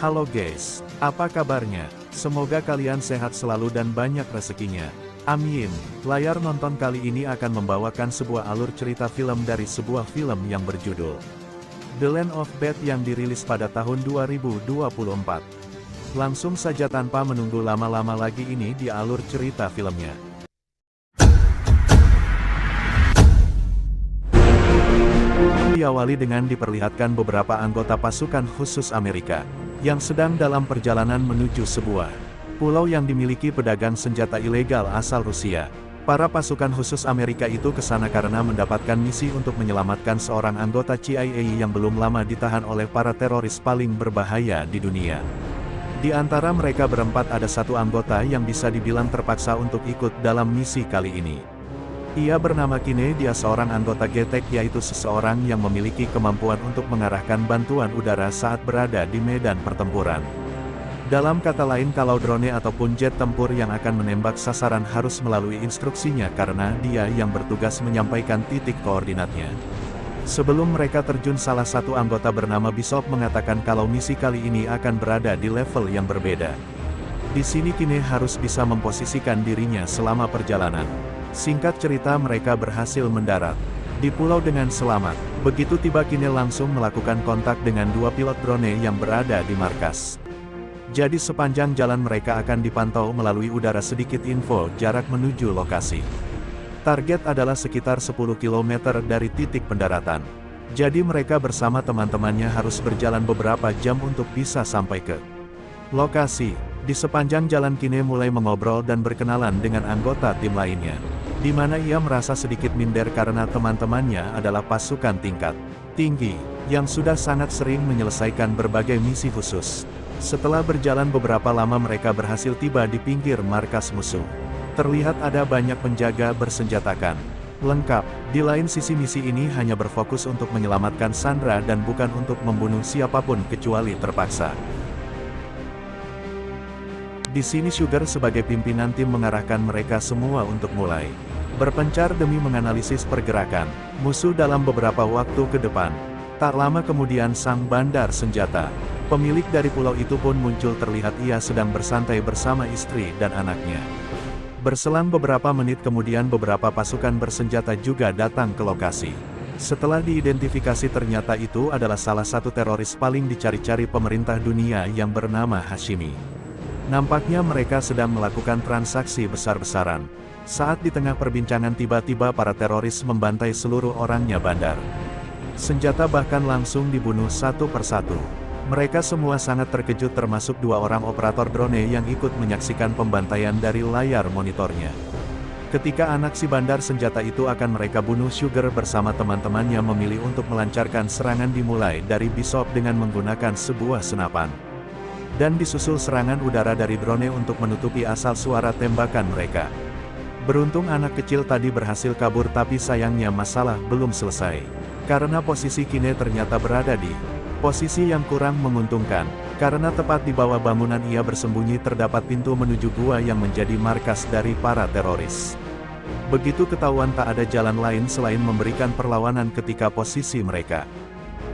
Halo guys, apa kabarnya? Semoga kalian sehat selalu dan banyak rezekinya. Amin. Layar nonton kali ini akan membawakan sebuah alur cerita film dari sebuah film yang berjudul The Land of Bad yang dirilis pada tahun 2024. Langsung saja tanpa menunggu lama-lama lagi ini di alur cerita filmnya. Diawali dengan diperlihatkan beberapa anggota pasukan khusus Amerika yang sedang dalam perjalanan menuju sebuah pulau yang dimiliki pedagang senjata ilegal asal Rusia. Para pasukan khusus Amerika itu ke sana karena mendapatkan misi untuk menyelamatkan seorang anggota CIA yang belum lama ditahan oleh para teroris paling berbahaya di dunia. Di antara mereka berempat ada satu anggota yang bisa dibilang terpaksa untuk ikut dalam misi kali ini. Ia bernama Kine, dia seorang anggota GTEC, yaitu seseorang yang memiliki kemampuan untuk mengarahkan bantuan udara saat berada di medan pertempuran. Dalam kata lain, kalau drone ataupun jet tempur yang akan menembak sasaran harus melalui instruksinya karena dia yang bertugas menyampaikan titik koordinatnya. Sebelum mereka terjun, salah satu anggota bernama Bishop mengatakan kalau misi kali ini akan berada di level yang berbeda. Di sini Kine harus bisa memposisikan dirinya selama perjalanan. Singkat cerita, mereka berhasil mendarat di pulau dengan selamat. Begitu tiba, Kine langsung melakukan kontak dengan dua pilot drone yang berada di markas. Jadi sepanjang jalan mereka akan dipantau melalui udara. Sedikit info jarak menuju lokasi. Target adalah sekitar 10 km dari titik pendaratan. Jadi mereka bersama teman-temannya harus berjalan beberapa jam untuk bisa sampai ke lokasi. Di sepanjang jalan Kine mulai mengobrol dan berkenalan dengan anggota tim lainnya, di mana ia merasa sedikit minder karena teman-temannya adalah pasukan tingkat tinggi, yang sudah sangat sering menyelesaikan berbagai misi khusus. Setelah berjalan beberapa lama mereka berhasil tiba di pinggir markas musuh. Terlihat ada banyak penjaga bersenjatakan lengkap. Di lain sisi, misi ini hanya berfokus untuk menyelamatkan Sandra dan bukan untuk membunuh siapapun kecuali terpaksa. Di sini Sugar sebagai pimpinan tim mengarahkan mereka semua untuk mulai berpencar demi menganalisis pergerakan musuh dalam beberapa waktu ke depan. Tak lama kemudian sang bandar senjata, pemilik dari pulau itu pun muncul. Terlihat ia sedang bersantai bersama istri dan anaknya. Berselang beberapa menit kemudian beberapa pasukan bersenjata juga datang ke lokasi. Setelah diidentifikasi ternyata itu adalah salah satu teroris paling dicari-cari pemerintah dunia yang bernama Hashimi. Nampaknya mereka sedang melakukan transaksi besar-besaran. Saat di tengah perbincangan tiba-tiba para teroris membantai seluruh orangnya bandar senjata, bahkan langsung dibunuh satu persatu. Mereka semua sangat terkejut termasuk dua orang operator drone yang ikut menyaksikan pembantaian dari layar monitornya. Ketika anak si bandar senjata itu akan mereka bunuh, Sugar bersama teman-temannya memilih untuk melancarkan serangan dimulai dari Bishop dengan menggunakan sebuah senapan. Dan disusul serangan udara dari drone untuk menutupi asal suara tembakan mereka. Beruntung anak kecil tadi berhasil kabur, tapi sayangnya masalah belum selesai. Karena posisi Kine ternyata berada di posisi yang kurang menguntungkan. Karena tepat di bawah bangunan ia bersembunyi terdapat pintu menuju gua yang menjadi markas dari para teroris. Begitu ketahuan tak ada jalan lain selain memberikan perlawanan ketika posisi mereka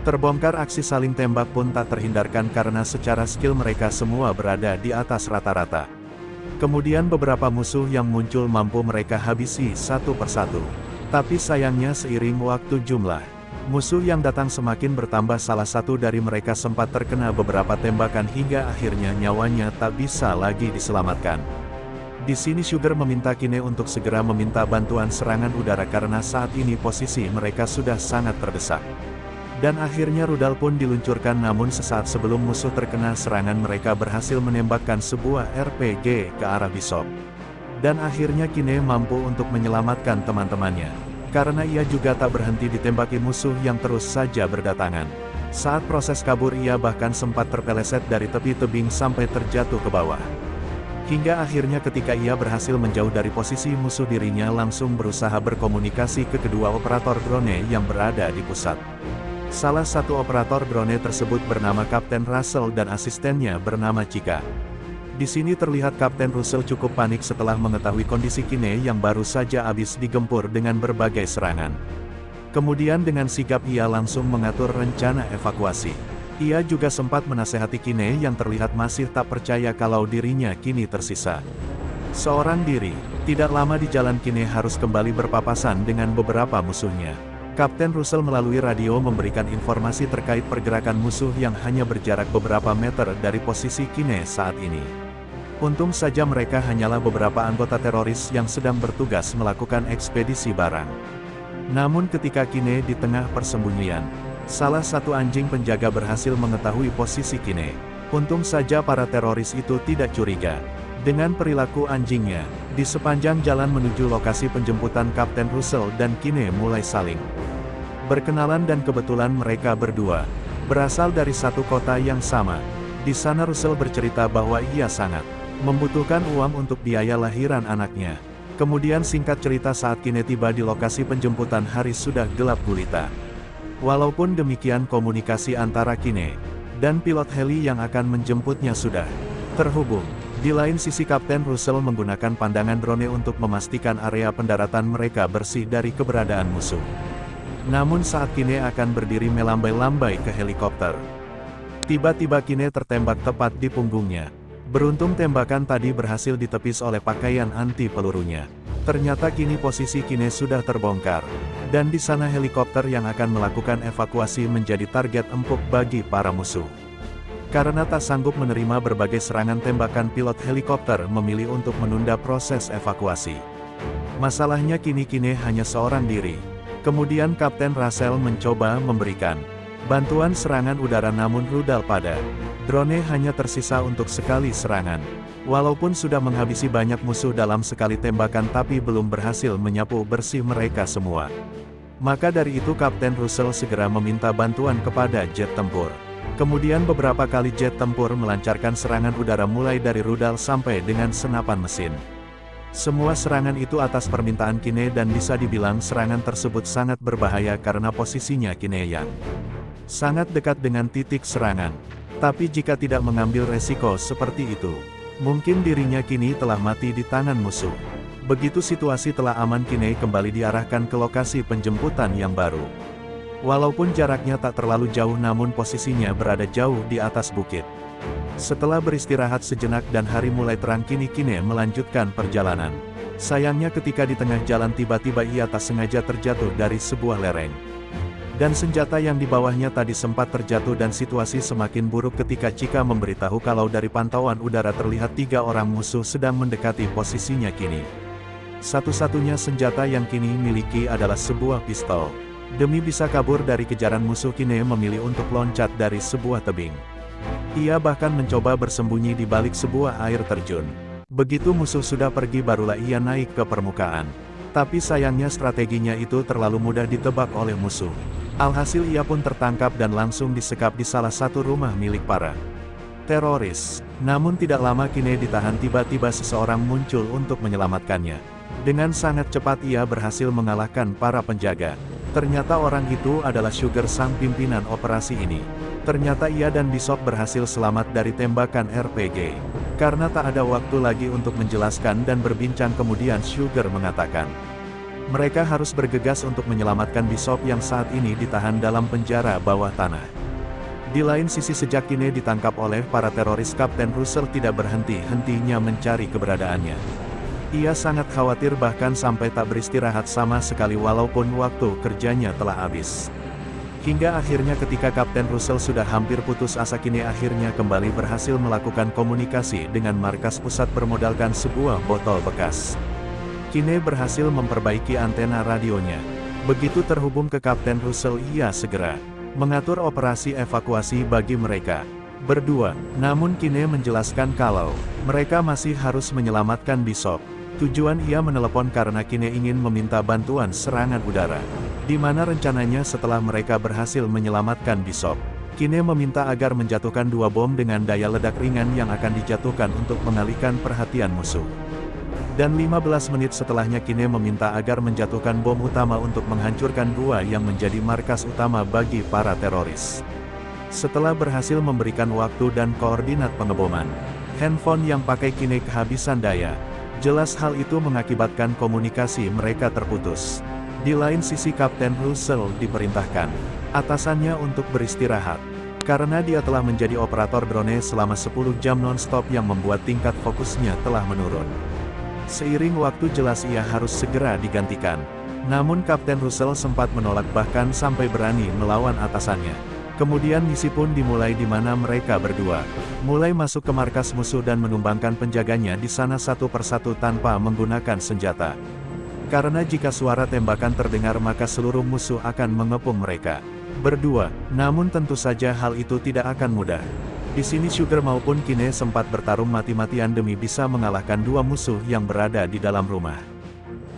terbongkar, aksi saling tembak pun tak terhindarkan karena secara skill mereka semua berada di atas rata-rata. Kemudian beberapa musuh yang muncul mampu mereka habisi satu persatu. Tapi sayangnya seiring waktu jumlah musuh yang datang semakin bertambah. Salah satu dari mereka sempat terkena beberapa tembakan hingga akhirnya nyawanya tak bisa lagi diselamatkan. Di sini Sugar meminta Kine untuk segera meminta bantuan serangan udara karena saat ini posisi mereka sudah sangat terdesak. Dan akhirnya rudal pun diluncurkan, namun sesaat sebelum musuh terkena serangan mereka berhasil menembakkan sebuah RPG ke arah Bishop. Dan akhirnya Kine mampu untuk menyelamatkan teman-temannya. Karena ia juga tak berhenti ditembaki musuh yang terus saja berdatangan. Saat proses kabur ia bahkan sempat terpeleset dari tepi tebing sampai terjatuh ke bawah. Hingga akhirnya ketika ia berhasil menjauh dari posisi musuh, dirinya langsung berusaha berkomunikasi ke kedua operator drone yang berada di pusat. Salah satu operator drone tersebut bernama Kapten Russell dan asistennya bernama Chika. Di sini terlihat Kapten Russell cukup panik setelah mengetahui kondisi Kine yang baru saja habis digempur dengan berbagai serangan. Kemudian dengan sigap ia langsung mengatur rencana evakuasi. Ia juga sempat menasehati Kine yang terlihat masih tak percaya kalau dirinya kini tersisa seorang diri. Tidak lama di jalan Kine harus kembali berpapasan dengan beberapa musuhnya. Kapten Russell melalui radio memberikan informasi terkait pergerakan musuh yang hanya berjarak beberapa meter dari posisi Kine saat ini. Untung saja mereka hanyalah beberapa anggota teroris yang sedang bertugas melakukan ekspedisi barang. Namun ketika Kine di tengah persembunyian, salah satu anjing penjaga berhasil mengetahui posisi Kine. Untung saja para teroris itu tidak curiga dengan perilaku anjingnya. Di sepanjang jalan menuju lokasi penjemputan, Kapten Russell dan Kine mulai saling berkenalan dan kebetulan mereka berdua berasal dari satu kota yang sama. Di sana Russell bercerita bahwa ia sangat membutuhkan uang untuk biaya lahiran anaknya. Kemudian singkat cerita saat Kine tiba di lokasi penjemputan hari sudah gelap gulita. Walaupun demikian komunikasi antara Kine dan pilot heli yang akan menjemputnya sudah terhubung. Di lain sisi Kapten Russell menggunakan pandangan drone untuk memastikan area pendaratan mereka bersih dari keberadaan musuh. Namun saat Kine akan berdiri melambai-lambai ke helikopter, tiba-tiba Kine tertembak tepat di punggungnya. Beruntung tembakan tadi berhasil ditepis oleh pakaian anti pelurunya. Ternyata kini posisi Kine sudah terbongkar, dan di sana helikopter yang akan melakukan evakuasi menjadi target empuk bagi para musuh. Karena tak sanggup menerima berbagai serangan tembakan, pilot helikopter memilih untuk menunda proses evakuasi. Masalahnya kini Kine hanya seorang diri. Kemudian Kapten Russell mencoba memberikan bantuan serangan udara, namun rudal pada drone hanya tersisa untuk sekali serangan. Walaupun sudah menghabisi banyak musuh dalam sekali tembakan, tapi belum berhasil menyapu bersih mereka semua. Maka dari itu Kapten Russell segera meminta bantuan kepada jet tempur. Kemudian beberapa kali jet tempur melancarkan serangan udara mulai dari rudal sampai dengan senapan mesin. Semua serangan itu atas permintaan Kine dan bisa dibilang serangan tersebut sangat berbahaya karena posisinya Kine yang sangat dekat dengan titik serangan. Tapi jika tidak mengambil resiko seperti itu, mungkin dirinya kini telah mati di tangan musuh. Begitu situasi telah aman, Kine kembali diarahkan ke lokasi penjemputan yang baru. Walaupun jaraknya tak terlalu jauh, namun posisinya berada jauh di atas bukit. Setelah beristirahat sejenak dan hari mulai terang, kini Kine melanjutkan perjalanan. Sayangnya ketika di tengah jalan tiba-tiba ia tak sengaja terjatuh dari sebuah lereng. Dan senjata yang di bawahnya tadi sempat terjatuh, dan situasi semakin buruk ketika Chika memberitahu kalau dari pantauan udara terlihat 3 orang musuh sedang mendekati posisinya Kine. Satu-satunya senjata yang Kine miliki adalah sebuah pistol. Demi bisa kabur dari kejaran musuh, Kine memilih untuk loncat dari sebuah tebing. Ia bahkan mencoba bersembunyi di balik sebuah air terjun. Begitu musuh sudah pergi barulah ia naik ke permukaan. Tapi sayangnya strateginya itu terlalu mudah ditebak oleh musuh. Alhasil ia pun tertangkap dan langsung disekap di salah satu rumah milik para teroris. Namun tidak lama Kine ditahan, tiba-tiba seseorang muncul untuk menyelamatkannya. Dengan sangat cepat ia berhasil mengalahkan para penjaga. Ternyata orang itu adalah Sugar, sang pimpinan operasi ini. Ternyata ia dan Bishop berhasil selamat dari tembakan RPG. Karena tak ada waktu lagi untuk menjelaskan dan berbincang, kemudian Sugar mengatakan mereka harus bergegas untuk menyelamatkan Bishop yang saat ini ditahan dalam penjara bawah tanah. Di lain sisi, sejak Kine ditangkap oleh para teroris, Kapten Russell tidak berhenti-hentinya mencari keberadaannya. Ia sangat khawatir, bahkan sampai tak beristirahat sama sekali walaupun waktu kerjanya telah habis. Hingga akhirnya ketika Kapten Russell sudah hampir putus asa, Kine akhirnya kembali berhasil melakukan komunikasi dengan markas pusat bermodalkan sebuah botol bekas. Kine berhasil memperbaiki antena radionya. Begitu terhubung ke Kapten Russell, ia segera mengatur operasi evakuasi bagi mereka berdua. Namun Kine menjelaskan kalau mereka masih harus menyelamatkan Bishop. Tujuan ia menelepon karena Kine ingin meminta bantuan serangan udara, di mana rencananya setelah mereka berhasil menyelamatkan Bishop, Kine meminta agar menjatuhkan 2 bom dengan daya ledak ringan yang akan dijatuhkan untuk mengalihkan perhatian musuh. Dan 15 menit setelahnya Kine meminta agar menjatuhkan bom utama untuk menghancurkan 2 yang menjadi markas utama bagi para teroris. Setelah berhasil memberikan waktu dan koordinat pengeboman, handphone yang pakai Kine kehabisan daya. Jelas hal itu mengakibatkan komunikasi mereka terputus. Di lain sisi, Kapten Russell diperintahkan atasannya untuk beristirahat. Karena dia telah menjadi operator drone selama 10 jam non-stop yang membuat tingkat fokusnya telah menurun. Seiring waktu jelas ia harus segera digantikan. Namun Kapten Russell sempat menolak bahkan sampai berani melawan atasannya. Kemudian misi pun dimulai di mana mereka berdua mulai masuk ke markas musuh dan menumbangkan penjaganya di sana satu persatu tanpa menggunakan senjata. Karena jika suara tembakan terdengar maka seluruh musuh akan mengepung mereka berdua, namun tentu saja hal itu tidak akan mudah. Di sini Sugar maupun Kine sempat bertarung mati-matian demi bisa mengalahkan dua musuh yang berada di dalam rumah.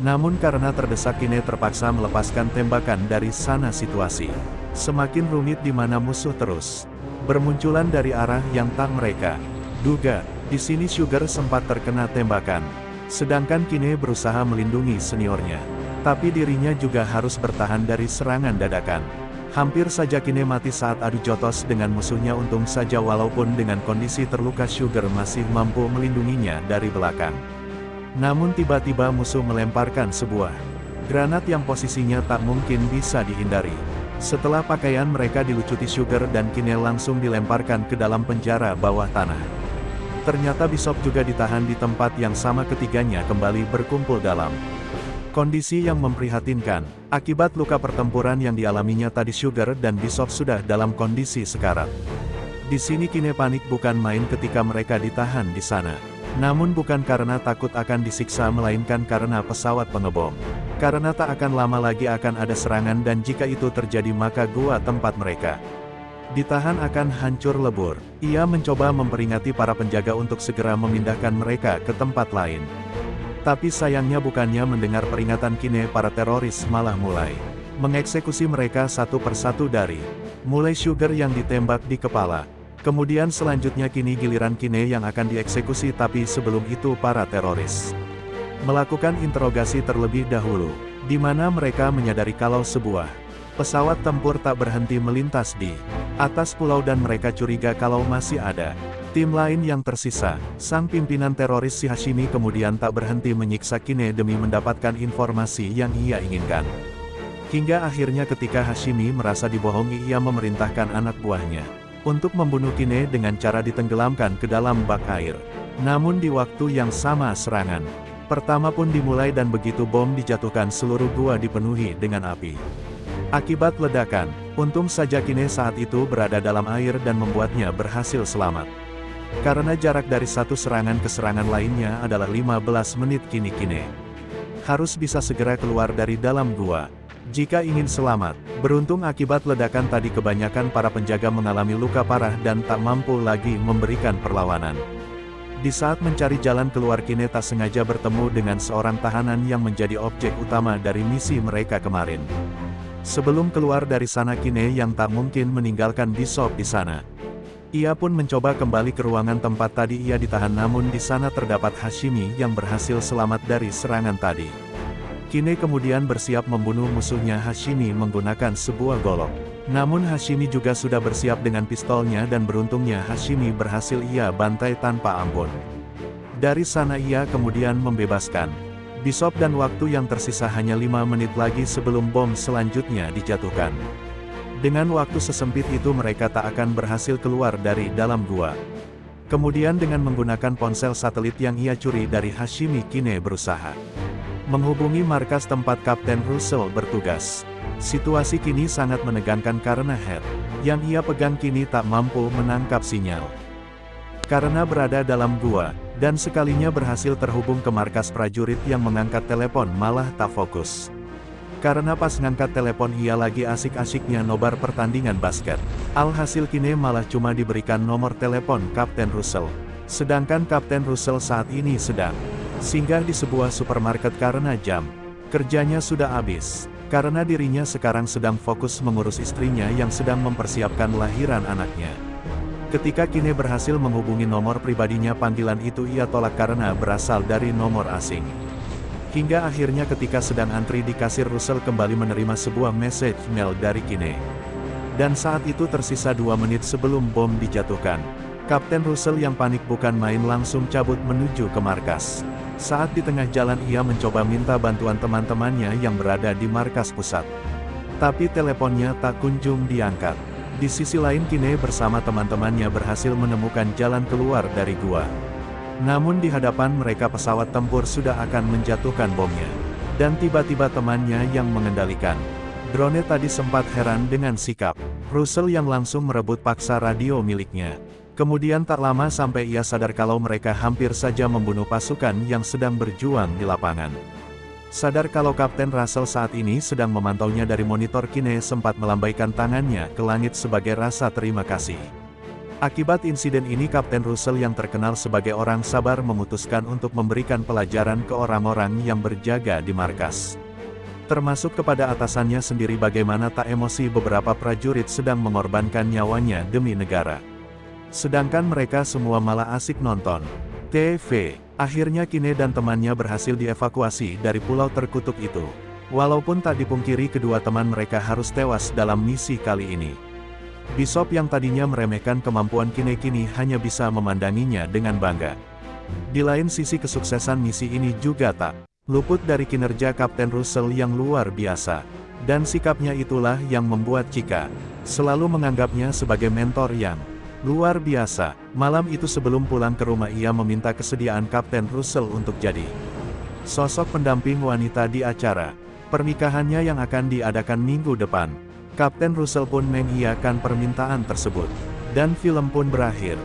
Namun karena terdesak Kine terpaksa melepaskan tembakan dari sana situasi semakin rumit di mana musuh terus bermunculan dari arah yang tak mereka duga. Di sini Sugar sempat terkena tembakan, sedangkan Kine berusaha melindungi seniornya. Tapi dirinya juga harus bertahan dari serangan dadakan. Hampir saja Kine mati saat adu jotos dengan musuhnya. Untung saja walaupun dengan kondisi terluka Sugar masih mampu melindunginya dari belakang. Namun tiba-tiba musuh melemparkan sebuah granat yang posisinya tak mungkin bisa dihindari. Setelah pakaian mereka dilucuti Sugar dan Kine langsung dilemparkan ke dalam penjara bawah tanah. Ternyata Bishop juga ditahan di tempat yang sama. Ketiganya kembali berkumpul dalam kondisi yang memprihatinkan. Akibat luka pertempuran yang dialaminya tadi Sugar dan Bishop sudah dalam kondisi sekarat. Di sini Kine panik bukan main ketika mereka ditahan di sana. Namun bukan karena takut akan disiksa melainkan karena pesawat pengebom. Karena tak akan lama lagi akan ada serangan dan jika itu terjadi maka gua tempat mereka ditahan akan hancur lebur. Ia mencoba memperingati para penjaga untuk segera memindahkan mereka ke tempat lain. Tapi sayangnya bukannya mendengar peringatan Kine, para teroris malah mulai mengeksekusi mereka satu persatu dari mulai Sugar yang ditembak di kepala. Kemudian selanjutnya kini giliran Kine yang akan dieksekusi, tapi sebelum itu para teroris melakukan interogasi terlebih dahulu, di mana mereka menyadari kalau sebuah pesawat tempur tak berhenti melintas di atas pulau dan mereka curiga kalau masih ada tim lain yang tersisa. Sang pimpinan teroris si Hashimi kemudian tak berhenti menyiksa Kine demi mendapatkan informasi yang ia inginkan. Hingga akhirnya ketika Hashimi merasa dibohongi, ia memerintahkan anak buahnya untuk membunuh Kine dengan cara ditenggelamkan ke dalam bak air. Namun di waktu yang sama serangan pertama pun dimulai dan begitu bom dijatuhkan seluruh gua dipenuhi dengan api. Akibat ledakan, untung saja Kine saat itu berada dalam air dan membuatnya berhasil selamat. Karena jarak dari satu serangan ke serangan lainnya adalah 15 menit, kini Kine harus bisa segera keluar dari dalam gua jika ingin selamat. Beruntung akibat ledakan tadi kebanyakan para penjaga mengalami luka parah dan tak mampu lagi memberikan perlawanan. Di saat mencari jalan keluar Kine tak sengaja bertemu dengan seorang tahanan yang menjadi objek utama dari misi mereka kemarin. Sebelum keluar dari sana Kine yang tak mungkin meninggalkan Bishop di sana. Ia pun mencoba kembali ke ruangan tempat tadi ia ditahan, namun di sana terdapat Hashimi yang berhasil selamat dari serangan tadi. Kine kemudian bersiap membunuh musuhnya Hashimi menggunakan sebuah golok. Namun Hashimi juga sudah bersiap dengan pistolnya dan beruntungnya Hashimi berhasil ia bantai tanpa ampun. Dari sana ia kemudian membebaskan Bishop dan waktu yang tersisa hanya 5 menit lagi sebelum bom selanjutnya dijatuhkan. Dengan waktu sesempit itu mereka tak akan berhasil keluar dari dalam gua. Kemudian dengan menggunakan ponsel satelit yang ia curi dari Hashimi, Kine berusaha menghubungi markas tempat Kapten Russell bertugas. Situasi kini sangat menegangkan karena head yang ia pegang kini tak mampu menangkap sinyal. Karena berada dalam gua, dan sekalinya berhasil terhubung ke markas prajurit yang mengangkat telepon malah tak fokus. Karena pas ngangkat telepon ia lagi asik-asiknya nobar pertandingan basket. Alhasil Kine malah cuma diberikan nomor telepon Kapten Russell. Sedangkan Kapten Russell saat ini sedang singgah di sebuah supermarket karena jam kerjanya sudah habis. Karena dirinya sekarang sedang fokus mengurus istrinya yang sedang mempersiapkan lahiran anaknya. Ketika Kine berhasil menghubungi nomor pribadinya, panggilan itu ia tolak karena berasal dari nomor asing. Hingga akhirnya ketika sedang antri di kasir, Russell kembali menerima sebuah message mail dari Kine. Dan saat itu tersisa 2 menit sebelum bom dijatuhkan. Kapten Russell yang panik bukan main langsung cabut menuju ke markas. Saat di tengah jalan ia mencoba minta bantuan teman-temannya yang berada di markas pusat. Tapi teleponnya tak kunjung diangkat. Di sisi lain Kine bersama teman-temannya berhasil menemukan jalan keluar dari gua. Namun di hadapan mereka pesawat tempur sudah akan menjatuhkan bomnya. Dan tiba-tiba temannya yang mengendalikan drone tadi sempat heran dengan sikap Russell yang langsung merebut paksa radio miliknya. Kemudian tak lama sampai ia sadar kalau mereka hampir saja membunuh pasukan yang sedang berjuang di lapangan. Sadar kalau Kapten Russell saat ini sedang memantaunya dari monitor, Kine sempat melambaikan tangannya ke langit sebagai rasa terima kasih. Akibat insiden ini Kapten Russell yang terkenal sebagai orang sabar memutuskan untuk memberikan pelajaran ke orang-orang yang berjaga di markas. Termasuk kepada atasannya sendiri bagaimana tak emosi beberapa prajurit sedang mengorbankan nyawanya demi negara. Sedangkan mereka semua malah asik nonton TV. Akhirnya Kine dan temannya berhasil dievakuasi dari pulau terkutuk itu. Walaupun tak dipungkiri kedua teman mereka harus tewas dalam misi kali ini. Bishop yang tadinya meremehkan kemampuan Kine kini hanya bisa memandanginya dengan bangga. Di lain sisi kesuksesan misi ini juga tak luput dari kinerja Kapten Russell yang luar biasa. Dan sikapnya itulah yang membuat Chika selalu menganggapnya sebagai mentor yang luar biasa. Malam itu sebelum pulang ke rumah ia meminta kesediaan Kapten Russell untuk jadi sosok pendamping wanita di acara pernikahannya yang akan diadakan minggu depan. Kapten Russell pun mengiyakan permintaan tersebut. Dan film pun berakhir.